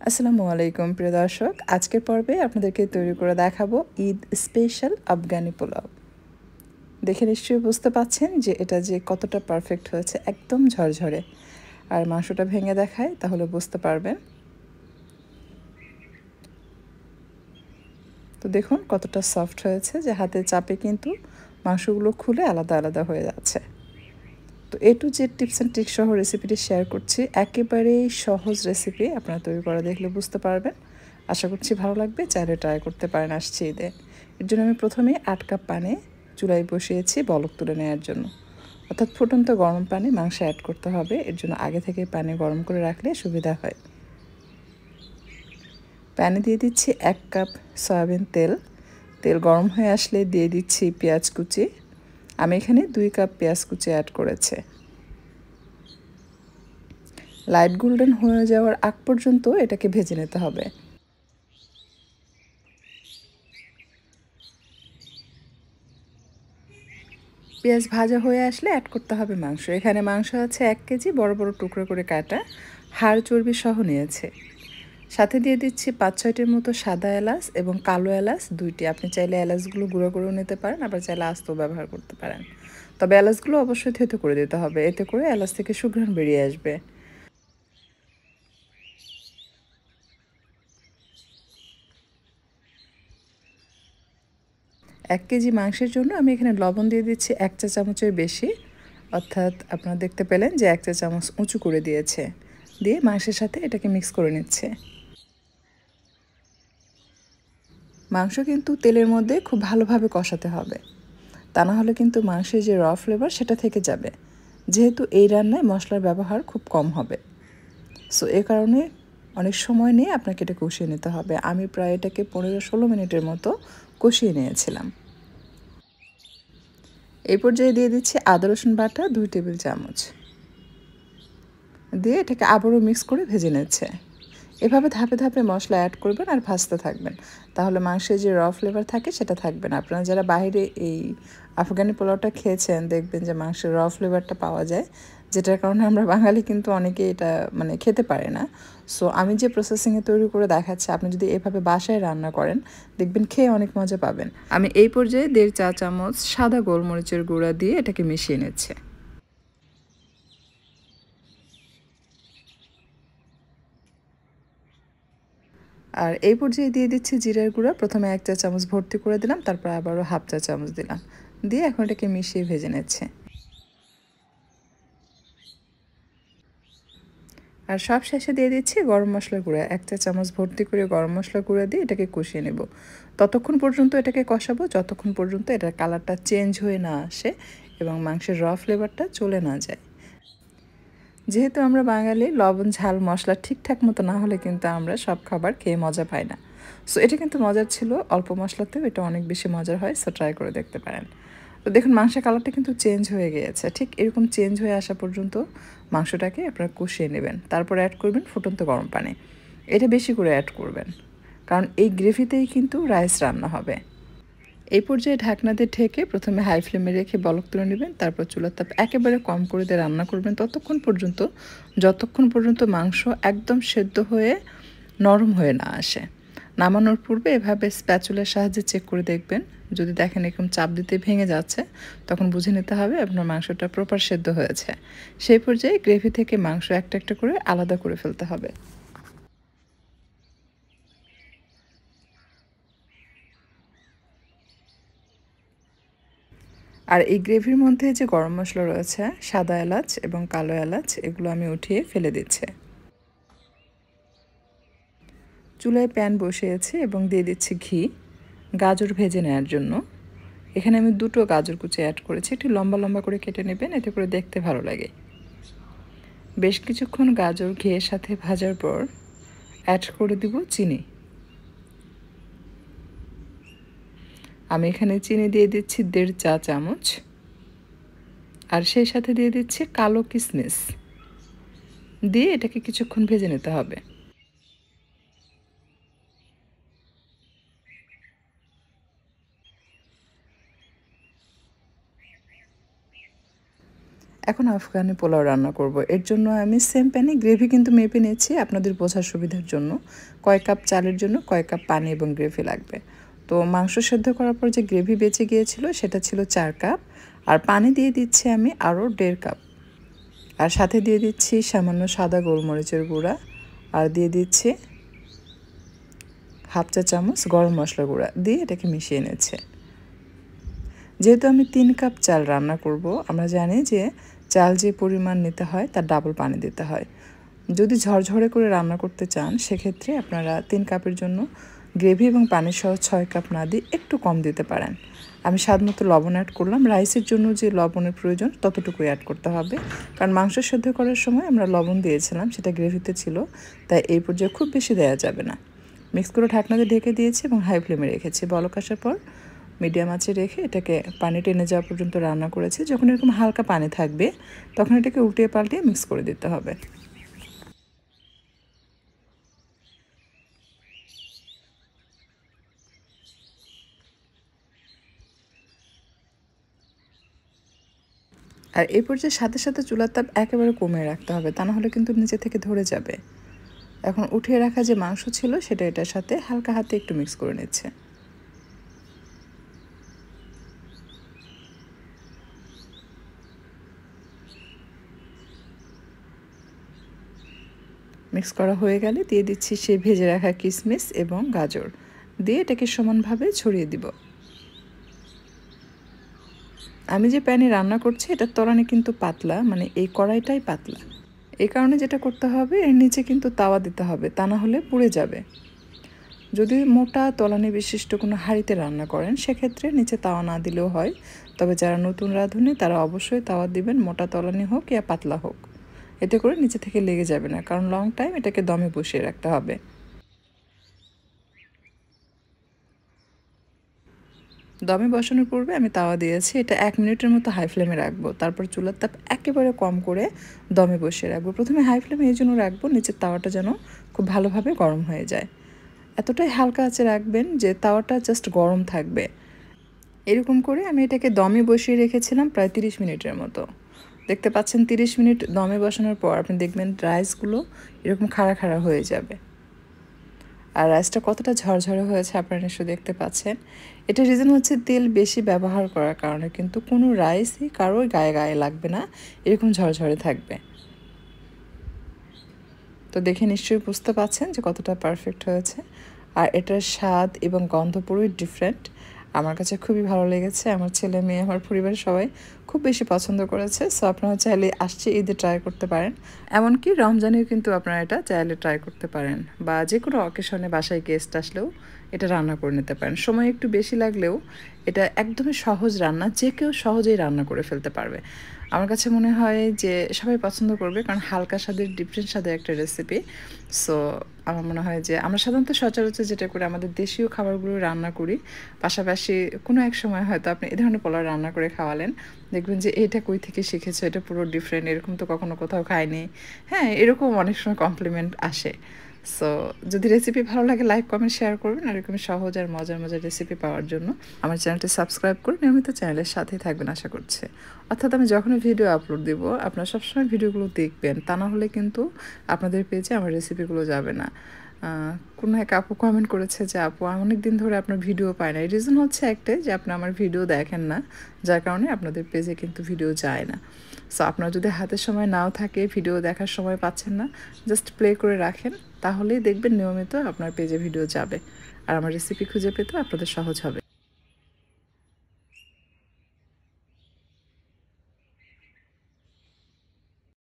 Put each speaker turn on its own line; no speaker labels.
আসসালামু আলাইকুম প্রিয় দর্শক, আজকের পর্বে আপনাদেরকে তৈরি করে দেখাবো ঈদ স্পেশাল আফগানি পোলাও। দেখে নিশ্চয়ই বুঝতে পাচ্ছেন যে এটা যে কতটা পারফেক্ট হয়েছে, একদম ঝরঝরে। আর মাংসটা ভেঙে দেখায় তাহলে বুঝতে পারবেন। তো দেখুন কতটা সফট হয়েছে যে হাতে চাপে কিন্তু মাংসগুলো খুলে আলাদা আলাদা হয়ে যাচ্ছে। তো A to Z tips and tricks সহ রেসিপিটি শেয়ার করছি। একেবারেই সহজ রেসিপি, আপনারা তৈরি করা দেখলে বুঝতে পারবেন। আশা করছি ভালো লাগবে, চাইলে ট্রাই করতে পারেন আসছে ঈদে। এর জন্য আমি প্রথমে 8 কাপ পানি চুলায় বসিয়েছি বলক তুলে নেওয়ার জন্য। অর্থাৎ ফুটন্ত গরম পানি মাংসে অ্যাড করতে হবে, এর জন্য আগে থেকে পানি গরম করে রাখলে সুবিধা হয়। প্যানে দিয়ে দিচ্ছি 1 কাপ সয়াবিন তেল। তেল গরম হয়ে আসলে দিয়ে দিচ্ছি পেঁয়াজ কুচি। আমি এখানে 2 কাপ পেঁয়াজ কুচি অ্যাড করেছি। লাইট গোল্ডেন হয়ে যাওয়ার আগ পর্যন্ত এটাকে ভেজে নিতে হবে। পেঁয়াজ ভাজা হয়ে আসলে অ্যাড করতে হবে মাংস। এখানে মাংস আছে 1 কেজি, বড় বড় টুকরো করে কাটা, হাড় চর্বি সহ নিয়েছে। সাথে দিয়ে দিচ্ছি 5-6টির মতো সাদা এলাচ এবং কালো এলাচ 2টি। আপনি চাইলে এলাচগুলো গুঁড়ো করেও নিতে পারেন, আবার চাইলে আস্তও ব্যবহার করতে পারেন। তবে এলাচগুলো অবশ্যই থেতো করে দিতে হবে, এতে করে এলাচ থেকে সুঘ্রাণ বেরিয়ে আসবে। 1 কেজি মাংসের জন্য আমি এখানে লবণ দিয়ে দিচ্ছি 1 চা চামচের বেশি, অর্থাৎ আপনারা দেখতে পেলেন যে 1 চা চামচ উঁচু করে দিয়েছে। দিয়ে মাংসের সাথে এটাকে মিক্স করে নিচ্ছে। মাংস কিন্তু তেলের মধ্যে খুব ভালোভাবে কষাতে হবে, তা না হলে কিন্তু মাংসের যে ফ্লেভার সেটা থেকে যাবে। যেহেতু এই রান্নায় মশলার ব্যবহার খুব কম হবে, সো এ কারণে অনেক সময় নিয়ে আপনাকে এটা কষিয়ে নিতে হবে। আমি প্রায় এটাকে 15-16 মিনিটের মতো কষিয়ে নিয়েছিলাম। এই পর্যায়ে দিয়ে দিচ্ছি আদা রসুন বাটা 2 টেবিল চামচ। দিয়ে এটাকে আবারও মিক্স করে ভেজে নিচ্ছে। এভাবে ধাপে ধাপে মশলা অ্যাড করবেন আর ভাজতে থাকবেন, তাহলে মাংসের যে ফ্লেভার থাকে সেটা থাকবে না। আপনারা যারা বাইরে এই আফগানি পোলাওটা খেয়েছেন দেখবেন যে মাংসের ফ্লেভারটা পাওয়া যায়, যেটার কারণে আমরা বাঙালি কিন্তু অনেকে এটা মানে খেতে পারে না। সো আমি যে প্রসেসিংয়ে তৈরি করে দেখাচ্ছি, আপনি যদি এভাবে বাসায় রান্না করেন দেখবেন খেয়ে অনেক মজা পাবেন। আমি এই পর্যায়ে 1.5 চা চামচ সাদা গোলমরিচের গুঁড়া দিয়ে এটাকে মিশিয়ে নিচ্ছে। আর এই পর্যায়ে দিয়ে দিচ্ছি জিরার গুঁড়া। প্রথমে 1 চা চামচ ভর্তি করে দিলাম, তারপর আবারও হাফ চা চামচ দিলাম। দিয়ে এখন এটাকে মিশিয়ে ভেজে নিচ্ছে। আর সব শেষে দিয়ে দিচ্ছি গরম মশলার গুঁড়া। 1 চা চামচ ভর্তি করে গরম মশলার গুঁড়া দিয়ে এটাকে কষিয়ে নেব। ততক্ষণ পর্যন্ত এটাকে কষাবো যতক্ষণ পর্যন্ত এটার কালারটা চেঞ্জ হয়ে না আসে এবং মাংসের ফ্লেভারটা চলে না যায়। যেহেতু আমরা বাঙালি, লবণ ঝাল মশলা ঠিকঠাক মতো না হলে কিন্তু আমরা সব খাবার খেয়ে মজা পাই না। সো এটা কিন্তু মজার ছিল, অল্প মশলাতেও এটা অনেক বেশি মজার হয়। সো ট্রাই করে দেখতে পারেন। তো দেখুন মাংসের কালারটা কিন্তু চেঞ্জ হয়ে গিয়েছে। ঠিক এরকম চেঞ্জ হয়ে আসা পর্যন্ত মাংসটাকে আপনারা কষিয়ে নেবেন, তারপর অ্যাড করবেন ফুটন্ত গরম পানি। এটা বেশি করে অ্যাড করবেন, কারণ এই গ্রেভিতেই কিন্তু রাইস রান্না হবে। এই পর্যায়ে ঢাকনা দিয়ে ঢেকে প্রথমে হাই ফ্লেমে রেখে বলক তুলে নেবেন, তারপর চুলার তাপ একেবারে কম করে দিয়ে রান্না করবেন যতক্ষণ পর্যন্ত মাংস একদম সেদ্ধ হয়ে নরম হয়ে না আসে। নামানোর পূর্বে এভাবে স্প্যাচুলার সাহায্যে চেক করে দেখবেন। যদি দেখেন এরকম চাপ দিতে ভেঙে যাচ্ছে, তখন বুঝে নিতে হবে আপনার মাংসটা প্রপার সেদ্ধ হয়েছে। সেই পর্যায়ে গ্রেভি থেকে মাংস একটা একটা করে আলাদা করে ফেলতে হবে। আর এই গ্রেভির মধ্যে যে গরম মশলা রয়েছে, সাদা এলাচ এবং কালো এলাচ, এগুলো আমি উঠিয়ে ফেলে দিচ্ছি। চুলায় প্যান বসিয়েছি এবং দিয়ে দিচ্ছি ঘি গাজর ভেজে নেওয়ার জন্য। এখানে আমি 2টো গাজর কুচি অ্যাড করেছি। একটু লম্বা লম্বা করে কেটে নেবেন, এতে করে দেখতে ভালো লাগে। বেশ কিছুক্ষণ গাজর ঘিয়ের সাথে ভাজার পর অ্যাড করে দিব চিনি। আমি এখানে চিনি দিয়ে দিচ্ছি 1.5 চা চামচ, আর সেই সাথে দিয়ে দিচ্ছি কালো কিশমিশ। দিয়ে এটাকে কিছুক্ষণ ভেজে নিতে হবে। এখন আফগানি পোলাও রান্না করব। এর জন্য আমি সেম প্যানে গ্রেভি কিন্তু মেপে নিয়েছি আপনাদের বোঝার সুবিধার জন্য। কয় কাপ চালের জন্য কয় কাপ পানি এবং গ্রেভি লাগবে। তো মাংস সেদ্ধ করার পর যে গ্রেভি বেঁচে গিয়েছিল সেটা ছিল 4 কাপ, আর পানি দিয়ে দিচ্ছি আমি আরও 1.5 কাপ, আর সাথে দিয়ে দিচ্ছি সামান্য সাদা গোলমরিচের গুঁড়া, আর দিয়ে দিচ্ছি হাফ চা চামচ গরম মশলা গুঁড়া দিয়ে এটাকে মিশিয়ে নিচ্ছে। যেহেতু আমি 3 কাপ চাল রান্না করব, আমরা জানি যে চাল যে পরিমাণ নিতে হয় তার ডাবল পানি দিতে হয়। যদি ঝরঝরে করে রান্না করতে চান সেক্ষেত্রে আপনারা 3 কাপের জন্য গ্রেভি এবং পানি সহ 6 কাপ না দিয়ে একটু কম দিতে পারেন। আমি স্বাদ মতো লবণ অ্যাড করলাম। রাইসের জন্য যে লবণের প্রয়োজন ততটুকুই অ্যাড করতে হবে, কারণ মাংস সেদ্ধ করার সময় আমরা লবণ দিয়েছিলাম, সেটা গ্রেভিতে ছিল, তাই এই পর্যায়ে খুব বেশি দেওয়া যাবে না। মিক্স করে ঢাকনা দিয়ে ঢেকে দিয়েছি এবং হাই ফ্লেমে রেখেছি। বলক আসার পর মিডিয়াম আঁচে রেখে এটাকে পানি টেনে যাওয়া পর্যন্ত রান্না করেছি। যখন এরকম হালকা পানি থাকবে তখন এটাকে উল্টিয়ে পাল্টিয়ে মিক্স করে দিতে হবে। আর এই পর্যায়ে সাথে সাথে চুলার তাপ একেবারে কমিয়ে রাখতে হবে, তা না হলে কিন্তু নিচে থেকে ধরে যাবে। এখন উঠিয়ে রাখা যে মাংস ছিল সেটা এটার সাথে হালকা হাতে একটু মিক্স করে নিচ্ছে। মিক্স করা হয়ে গেলে দিয়ে দিচ্ছি সেই ভেজে রাখা কিশমিশ এবং গাজর, দিয়ে এটাকে সমানভাবে ছড়িয়ে দিব। আমি যে প্যানে রান্না করছি এটার তলানি কিন্তু পাতলা, মানে এই কড়াইটাই পাতলা। এই কারণে যেটা করতে হবে, এর নিচে কিন্তু তাওয়া দিতে হবে, তা না হলে পুড়ে যাবে। যদি মোটা তলানি বিশিষ্ট কোনো হাঁড়িতে রান্না করেন সেক্ষেত্রে নিচে তাওয়া না দিলেও হয়, তবে যারা নতুন রাঁধুনি তারা অবশ্যই তাওয়া দিবেন, মোটা তলানি হোক ইয়া পাতলা হোক। এতে করে নিচে থেকে লেগে যাবে না, কারণ লং টাইম এটাকে দমে বসিয়ে রাখতে হবে। দমে বসানোর পূর্বে আমি তাওয়া দিয়েছি, এটা 1 মিনিটের মতো হাই ফ্লেমে রাখবো। তারপর চুলার তাপ একেবারে কম করে দমে বসিয়ে রাখবো। প্রথমে হাই ফ্লেমে এই জন্য রাখবো, নিচের তাওয়াটা যেন খুব ভালোভাবে গরম হয়ে যায়। এতটাই হালকা আঁচে রাখবেন যে তাওয়াটা জাস্ট গরম থাকবে। এরকম করে আমি এটাকে দমে বসিয়ে রেখেছিলাম প্রায় 30 মিনিটের মতো। দেখতে পাচ্ছেন 30 মিনিট দমে বসানোর পর আপনি দেখবেন রাইসগুলো এরকম খাড়া খাড়া হয়ে যাবে। আর রাইসটা কতটা ঝরঝরে হয়েছে আপনারা নিশ্চয়ই দেখতে পাচ্ছেন। এটা রিজন হচ্ছে তেল বেশি ব্যবহার করার কারণে, কিন্তু কোনো রাইসই কারোর গায়ে গায়ে লাগবে না, এরকম ঝরঝরে থাকবে। তো দেখে নিশ্চয়ই বুঝতে পাচ্ছেন যে কতটা পারফেক্ট হয়েছে। আর এটার স্বাদ এবং গন্ধ পুরোই ডিফারেন্ট। আমার কাছে খুবই ভালো লেগেছে। আমার ছেলে মেয়ে আমার পরিবারের সবাই খুব বেশি পছন্দ করেছে। সো আপনারা চাইলে আসছে ঈদে ট্রাই করতে পারেন, এমনকি রমজানেও কিন্তু আপনারা এটা চাইলে ট্রাই করতে পারেন, বা যে কোনো অকেশনে বাসায় গেস্ট আসলেও এটা রান্না করে নিতে পারেন। সময় একটু বেশি লাগলেও এটা একদমই সহজ রান্না, যে কেউ সহজেই রান্না করে ফেলতে পারবে। আমার কাছে মনে হয় যে সবাই পছন্দ করবে, কারণ হালকা স্বাদের ডিফারেন্ট স্বাদের একটা রেসিপি। সো আমার মনে হয় যে আমরা সাধারণত সচরাচর যেটা করি আমাদের দেশীয় খাবারগুলো রান্না করি, পাশাপাশি কোনো এক সময় হয়তো আপনি এই ধরনের পোলাও রান্না করে খাওয়ালেন, দেখবেন যে এটা কই থেকে শিখেছো, এটা পুরো ডিফারেন্ট, এরকম তো কখনো কোথাও খাইনি। হ্যাঁ, এরকম অনেক সময় কমপ্লিমেন্ট আসে। সো যদি রেসিপি ভালো লাগে লাইক কমেন্ট শেয়ার করবেন, আর এরকম সহজ আর মজার মজার রেসিপি পাওয়ার জন্য আমার চ্যানেলটি সাবস্ক্রাইব করে নিয়মিত চ্যানেলের সাথেই থাকবেন আশা করছি। অর্থাৎ আমি যখনই ভিডিও আপলোড দিব আপনারা সবসময় ভিডিওগুলো দেখবেন, তা না হলে কিন্তু আপনাদের পেজে আমার রেসিপিগুলো যাবে না। কোনো এক আপু কমেন্ট করেছে যে আপু অনেক দিন ধরে আপনার ভিডিও পায় না। এই রিজন হচ্ছে একটাই যে আপনি আমার ভিডিও দেখেন না, যার কারণে আপনাদের পেজে কিন্তু ভিডিও যায় না। সো আপনার যদি হাতে সময় নাও থাকে, ভিডিও দেখার সময় পাচ্ছেন না, জাস্ট প্লে করে রাখেন, তাহলেই দেখবেন নিয়মিত আপনার পেজে ভিডিও যাবে, আর আমার রেসিপি খুঁজে পেতে আপনাদের সহজ হবে।